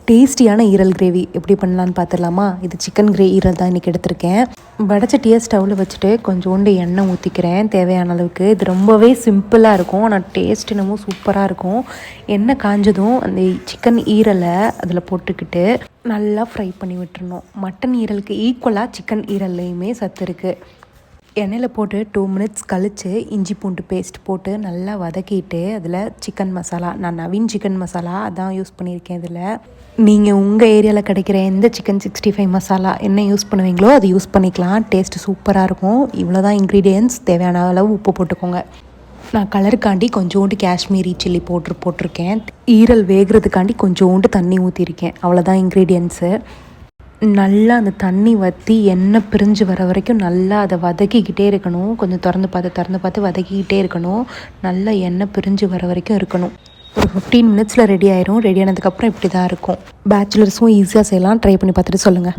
டேஸ்டியான ஈரல் கிரேவி எப்படி பண்ணலான்னு பார்த்துடலாமா? இது சிக்கன் ஈரல் தான் இன்றைக்கி எடுத்திருக்கேன். வடச்சட்டியை ஸ்டவ்வில் வச்சுட்டு கொஞ்சோண்டு எண்ணெய் ஊற்றிக்கிறேன் தேவையான அளவுக்கு. இது ரொம்பவே சிம்பிளாக இருக்கும், ஆனால் டேஸ்ட் என்னமோ சூப்பராக இருக்கும். எண்ணெய் காஞ்சதும் அந்த சிக்கன் ஈரலை அதில் போட்டுக்கிட்டு நல்லா ஃப்ரை பண்ணி விட்டுறணும். மட்டன் ஈரலுக்கு ஈக்குவலாக சிக்கன் ஈரல்லையுமே சத்து இருக்குது. எண்ணெயில் போட்டு 2 மினிட்ஸ் கழித்து இஞ்சி பூண்டு பேஸ்ட் போட்டு நல்லா வதக்கிட்டு அதில் சிக்கன் மசாலா, நான் நவீன் சிக்கன் மசாலா அதான் யூஸ் பண்ணியிருக்கேன். இதில் நீங்கள் உங்கள் ஏரியாவில் கிடைக்கிற எந்த சிக்கன் 65 மசாலா என்ன யூஸ் பண்ணுவீங்களோ அது யூஸ் பண்ணிக்கலாம். டேஸ்ட்டு சூப்பராக இருக்கும். இவ்வளோ தான் இன்க்ரீடியன்ட்ஸ். தேவையான அளவு உப்பு போட்டுக்கோங்க. நான் கலருக்காண்டி கொஞ்சோண்டு காஷ்மீரி சில்லி போட்டிருக்கேன். ஈரல் வேகிறதுக்காண்டி கொஞ்சோண்டு தண்ணி ஊற்றிருக்கேன். அவ்வளோதான் இன்க்ரீடியன்ட்ஸு. நல்லா அந்த தண்ணி வற்றி எண்ணெய் பிரிஞ்சு வர வரைக்கும் நல்லா அதை வதக்கிக்கிட்டே இருக்கணும். கொஞ்சம் திறந்து பார்த்து வதக்கிக்கிட்டே இருக்கணும். நல்லா எண்ணெய் பிரிஞ்சு வர வரைக்கும் இருக்கணும். ஒரு 15 மினிட்ஸில் ரெடி ஆயிரும். ரெடி ஆனதுக்கப்புறம் இப்படி தான் இருக்கும். பேச்சுலர்ஸும் ஈஸியாக செய்யலாம். ட்ரை பண்ணி பார்த்துட்டு சொல்லுங்கள்.